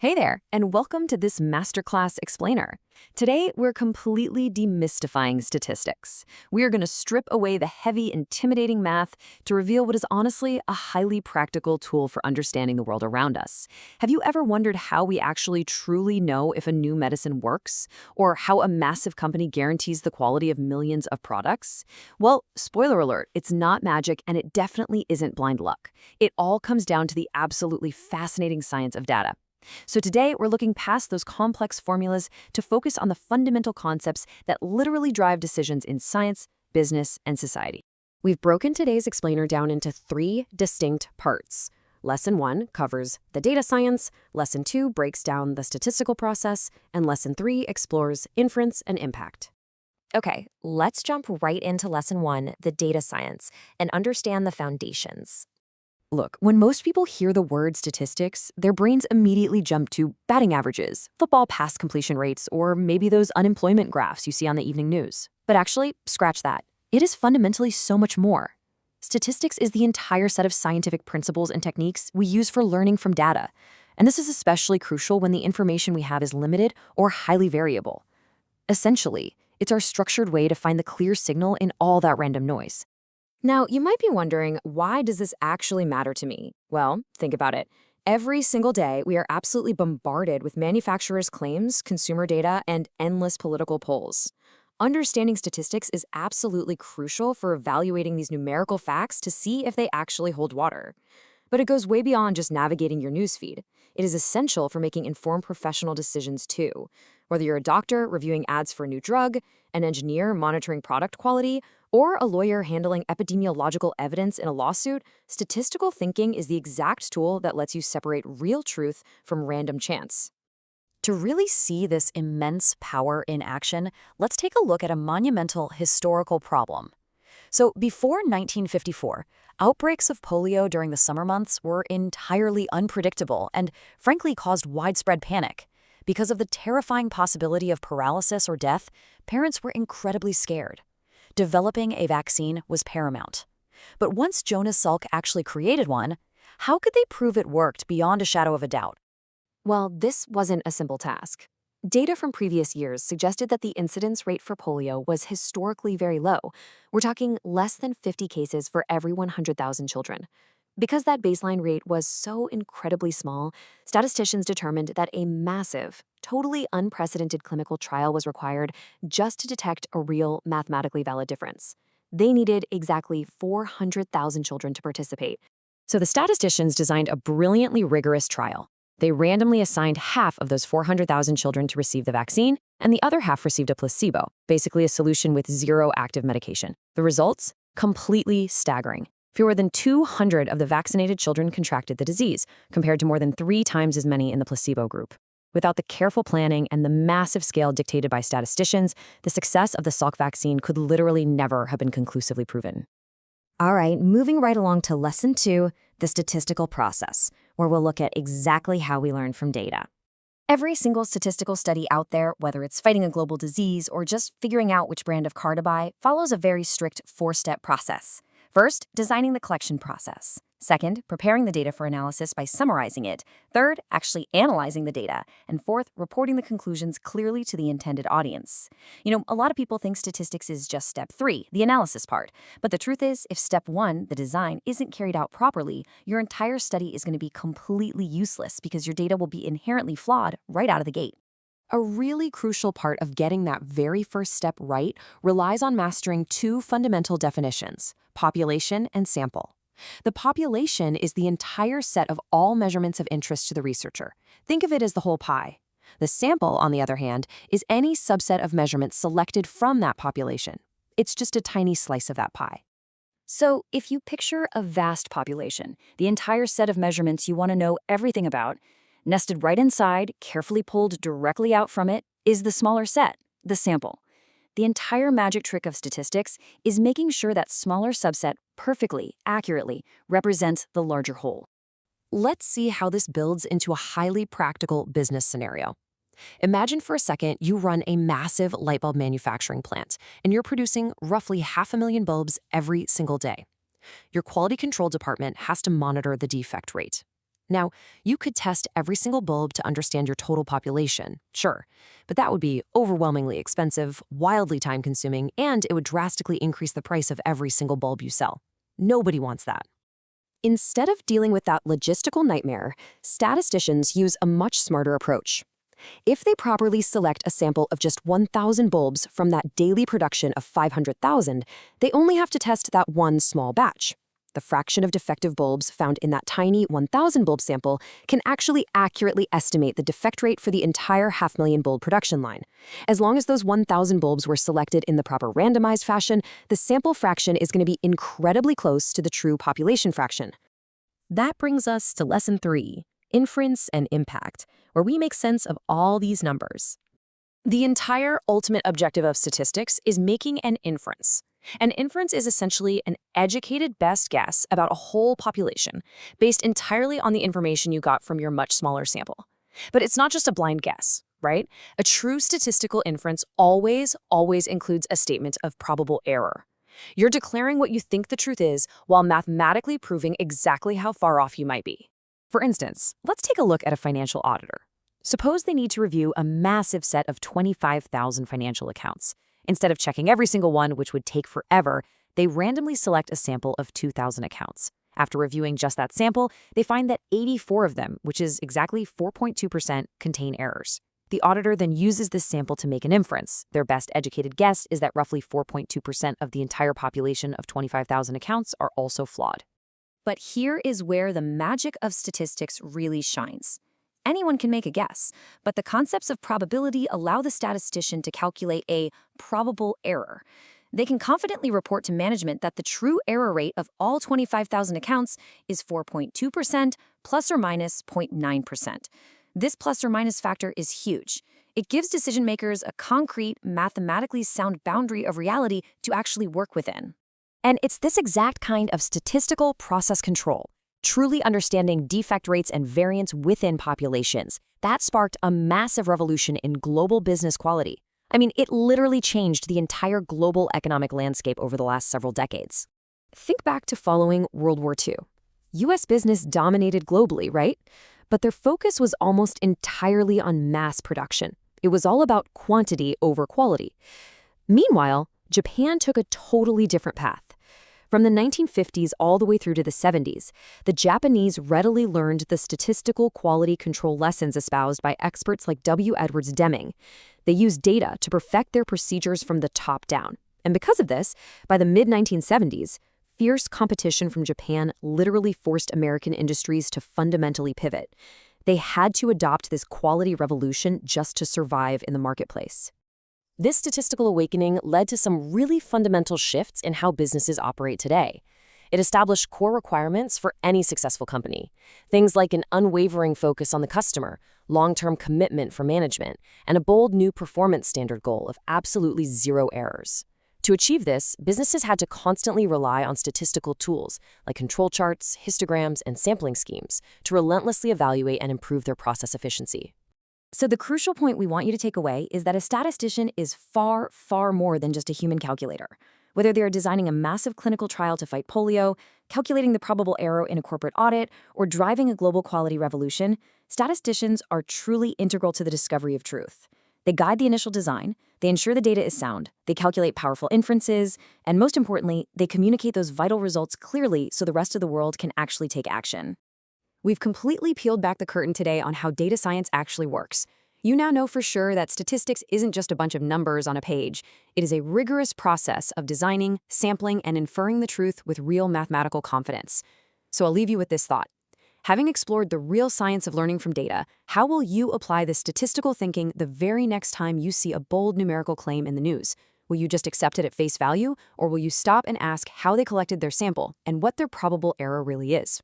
Hey there, and welcome to this Masterclass Explainer. Today, we're completely demystifying statistics. We are going to strip away the heavy, intimidating math to reveal what is honestly a highly practical tool for understanding the world around us. Have you ever wondered how we actually truly know if a new medicine works, or how a massive company guarantees the quality of millions of products? Well, spoiler alert, it's not magic, and it definitely isn't blind luck. It all comes down to the absolutely fascinating science of data. So today, we're looking past those complex formulas to focus on the fundamental concepts that literally drive decisions in science, business, and society. We've broken today's explainer down into 3 distinct parts. Lesson 1 covers the data science, Lesson 2 breaks down the statistical process, and Lesson 3 explores inference and impact. Okay, let's jump right into Lesson 1, the data science, and understand the foundations. Look, when most people hear the word statistics, their brains immediately jump to batting averages, football pass completion rates, or maybe those unemployment graphs you see on the evening news. But actually, scratch that. It is fundamentally so much more. Statistics is the entire set of scientific principles and techniques we use for learning from data. And this is especially crucial when the information we have is limited or highly variable. Essentially, it's our structured way to find the clear signal in all that random noise. Now, you might be wondering, why does this actually matter to me? Well, think about it. Every single day, we are absolutely bombarded with manufacturers' claims, consumer data, and endless political polls. Understanding statistics is absolutely crucial for evaluating these numerical facts to see if they actually hold water. But it goes way beyond just navigating your newsfeed. It is essential for making informed professional decisions too. Whether you're a doctor reviewing ads for a new drug, an engineer monitoring product quality, or a lawyer handling epidemiological evidence in a lawsuit, statistical thinking is the exact tool that lets you separate real truth from random chance. To really see this immense power in action, let's take a look at a monumental historical problem. So before 1954, outbreaks of polio during the summer months were entirely unpredictable and, frankly, caused widespread panic. Because of the terrifying possibility of paralysis or death, parents were incredibly scared. Developing a vaccine was paramount. But once Jonas Salk actually created one, how could they prove it worked beyond a shadow of a doubt? Well, this wasn't a simple task. Data from previous years suggested that the incidence rate for polio was historically very low. We're talking less than 50 cases for every 100,000 children. Because that baseline rate was so incredibly small, statisticians determined that a massive, totally unprecedented clinical trial was required just to detect a real mathematically valid difference. They needed exactly 400,000 children to participate. So the statisticians designed a brilliantly rigorous trial. They randomly assigned half of those 400,000 children to receive the vaccine, and the other half received a placebo, basically a solution with zero active medication. The results? Completely staggering. Fewer than 200 of the vaccinated children contracted the disease, compared to more than 3 times as many in the placebo group. Without the careful planning and the massive scale dictated by statisticians, the success of the Salk vaccine could literally never have been conclusively proven. All right, moving right along to Lesson 2, the statistical process, where we'll look at exactly how we learn from data. Every single statistical study out there, whether it's fighting a global disease or just figuring out which brand of car to buy, follows a very strict 4-step process. First, designing the collection process. Second, preparing the data for analysis by summarizing it. Third, actually analyzing the data. And fourth, reporting the conclusions clearly to the intended audience. A lot of people think statistics is just step 3, the analysis part. But the truth is, if step 1, the design, isn't carried out properly, your entire study is going to be completely useless because your data will be inherently flawed right out of the gate. A really crucial part of getting that very first step right relies on mastering 2 fundamental definitions: population and sample. The population is the entire set of all measurements of interest to the researcher. Think of it as the whole pie. The sample, on the other hand, is any subset of measurements selected from that population. It's just a tiny slice of that pie. So, if you picture a vast population, the entire set of measurements you want to know everything about, nested right inside, carefully pulled directly out from it, is the smaller set, the sample. The entire magic trick of statistics is making sure that smaller subset perfectly, accurately represents the larger whole. Let's see how this builds into a highly practical business scenario. Imagine for a second you run a massive light bulb manufacturing plant, and you're producing roughly 500,000 bulbs every single day. Your quality control department has to monitor the defect rate. Now, you could test every single bulb to understand your total population, sure, but that would be overwhelmingly expensive, wildly time-consuming, and it would drastically increase the price of every single bulb you sell. Nobody wants that. Instead of dealing with that logistical nightmare, statisticians use a much smarter approach. If they properly select a sample of just 1,000 bulbs from that daily production of 500,000, they only have to test that one small batch. The fraction of defective bulbs found in that tiny 1,000 bulb sample can actually accurately estimate the defect rate for the entire 500,000 bulb production line. As long as those 1,000 bulbs were selected in the proper randomized fashion, the sample fraction is going to be incredibly close to the true population fraction. That brings us to Lesson 3, Inference and Impact, where we make sense of all these numbers. The entire ultimate objective of statistics is making an inference. An inference is essentially an educated best guess about a whole population, based entirely on the information you got from your much smaller sample. But it's not just a blind guess, right? A true statistical inference always includes a statement of probable error. You're declaring what you think the truth is while mathematically proving exactly how far off you might be. For instance, let's take a look at a financial auditor. Suppose they need to review a massive set of 25,000 financial accounts. Instead of checking every single one, which would take forever, they randomly select a sample of 2,000 accounts. After reviewing just that sample, they find that 84 of them, which is exactly 4.2%, contain errors. The auditor then uses this sample to make an inference. Their best educated guess is that roughly 4.2% of the entire population of 25,000 accounts are also flawed. But here is where the magic of statistics really shines. Anyone can make a guess, but the concepts of probability allow the statistician to calculate a probable error. They can confidently report to management that the true error rate of all 25,000 accounts is 4.2% plus or minus 0.9%. This plus or minus factor is huge. It gives decision makers a concrete, mathematically sound boundary of reality to actually work within. And it's this exact kind of statistical process control, truly understanding defect rates and variance within populations, that sparked a massive revolution in global business quality. I mean, it literally changed the entire global economic landscape over the last several decades. Think back to following World War II. U.S. business dominated globally, right? But their focus was almost entirely on mass production. It was all about quantity over quality. Meanwhile, Japan took a totally different path. From the 1950s all the way through to the 70s, the Japanese readily learned the statistical quality control lessons espoused by experts like W. Edwards Deming. They used data to perfect their procedures from the top down. And because of this, by the mid-1970s, fierce competition from Japan literally forced American industries to fundamentally pivot. They had to adopt this quality revolution just to survive in the marketplace. This statistical awakening led to some really fundamental shifts in how businesses operate today. It established core requirements for any successful company. Things like an unwavering focus on the customer, long-term commitment for management, and a bold new performance standard goal of absolutely zero errors. To achieve this, businesses had to constantly rely on statistical tools like control charts, histograms, and sampling schemes to relentlessly evaluate and improve their process efficiency. So the crucial point we want you to take away is that a statistician is far, far more than just a human calculator. Whether they are designing a massive clinical trial to fight polio, calculating the probable error in a corporate audit, or driving a global quality revolution, statisticians are truly integral to the discovery of truth. They guide the initial design, they ensure the data is sound, they calculate powerful inferences, and most importantly, they communicate those vital results clearly so the rest of the world can actually take action. We've completely peeled back the curtain today on how data science actually works. You now know for sure that statistics isn't just a bunch of numbers on a page. It is a rigorous process of designing, sampling, and inferring the truth with real mathematical confidence. So I'll leave you with this thought. Having explored the real science of learning from data, how will you apply this statistical thinking the very next time you see a bold numerical claim in the news? Will you just accept it at face value, or will you stop and ask how they collected their sample and what their probable error really is?